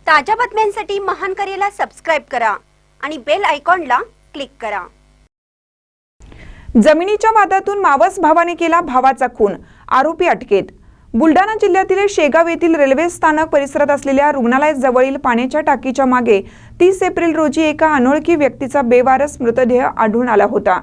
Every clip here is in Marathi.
ताज्या बातम्यांसाठी महान करेला सबस्क्राइब करा आणि बेल आयकॉनला क्लिक करा। जमिनीच्या वादातून मावस भावाने केला भावाचा खून, आरोपी अटकेत। बुलढाणा जिल्ह्यातील शेगाव येथील रेल्वे स्थानक परिसरात असलेल्या रुग्णालयाजवळील पाण्याच्या टाकीच्या मागे 30 एप्रिल रोजी एका अनोळखी व्यक्तीचा बेवारस मृतदेह आढळून आला होता।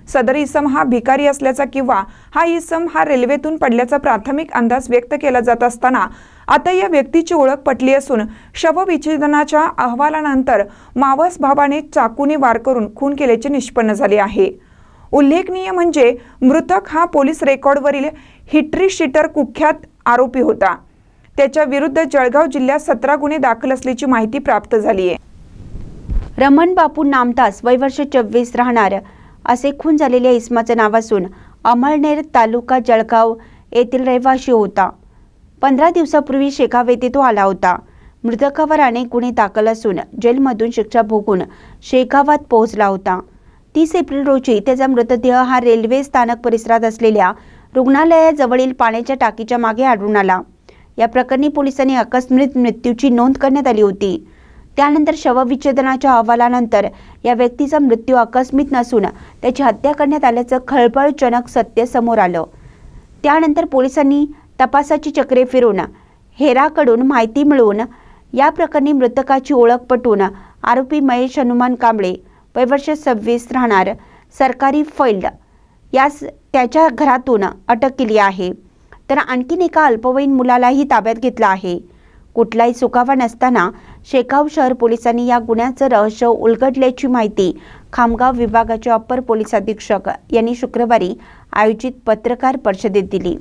सदर इसम हा भिकारी असल्याचा किंवा हा इसम हा रेल्वेतून पडल्याचा प्राथमिक अंदाज व्यक्त केला जात असताना आता या व्यक्तीची ओळख पटली असून शवविच्छेदनाच्या अहवालानंतर मावस भावाने चाकूने वार करून खून केल्याचे निष्पन्न झाले आहे। उल्लेखनीय म्हणजे मृतक हा पोलीस रेकॉर्डवरील हिटरी शीटर कुख्यात आरोपी होता। त्याच्या विरुद्ध जळगाव जिल्ह्यात 17 गुन्हे दाखल असल्याची माहिती प्राप्त झाली आहे। रमण बापू नामदास वय वर्ष 24 राहणार असे खून झालेल्या इसमाचे नाव असून अमळनेर तालुका जळगाव येथील रहिवासी होता। 15 दिवसापूर्वी शेगाव येथे तो आला होता। मृतकावर अनेक गुन्हे दाखल असून जेलमधून शिक्षा भोगून शेगावात पोहोचला होता। 30 एप्रिल रोजी त्याचा मृतदेह हा रेल्वे स्थानक परिसरात असलेल्या रुग्णालयाजवळील पाण्याच्या टाकीच्या मागे आढळून आला। या प्रकरणी पोलिसांनी आकस्मिक मृत्यूची नोंद करण्यात आली होती। त्यानंतर शवविच्छेदनाच्या अहवालानंतर या व्यक्तीचा मृत्यू आकस्मिक नसून त्याची हत्या करण्यात आल्याचं खळबळजनक सत्य समोर आलं। त्यानंतर पोलिसांनी तपासाची चक्रे फिरवून हेराकडून माहिती मिळवून या प्रकरणी मृतकाची ओळख पटवून आरोपी महेश हनुमान कांबळे वय वर्ष 26 राहणार सरकारी फैल्ड यास त्याच्या घरातून अटक केली आहे। तर आणखीन एका अल्पवयीन मुलालाही ताब्यात घेतला आहे। कुठलाही सुगावा नसताना शेगाव शहर पोलिसांनी या गुन्ह्याचं रहस्य उलगडल्याची माहिती खामगाव विभागाचे अप्पर पोलीस अधीक्षक यांनी शुक्रवारी आयोजित पत्रकार परिषदेत दिली।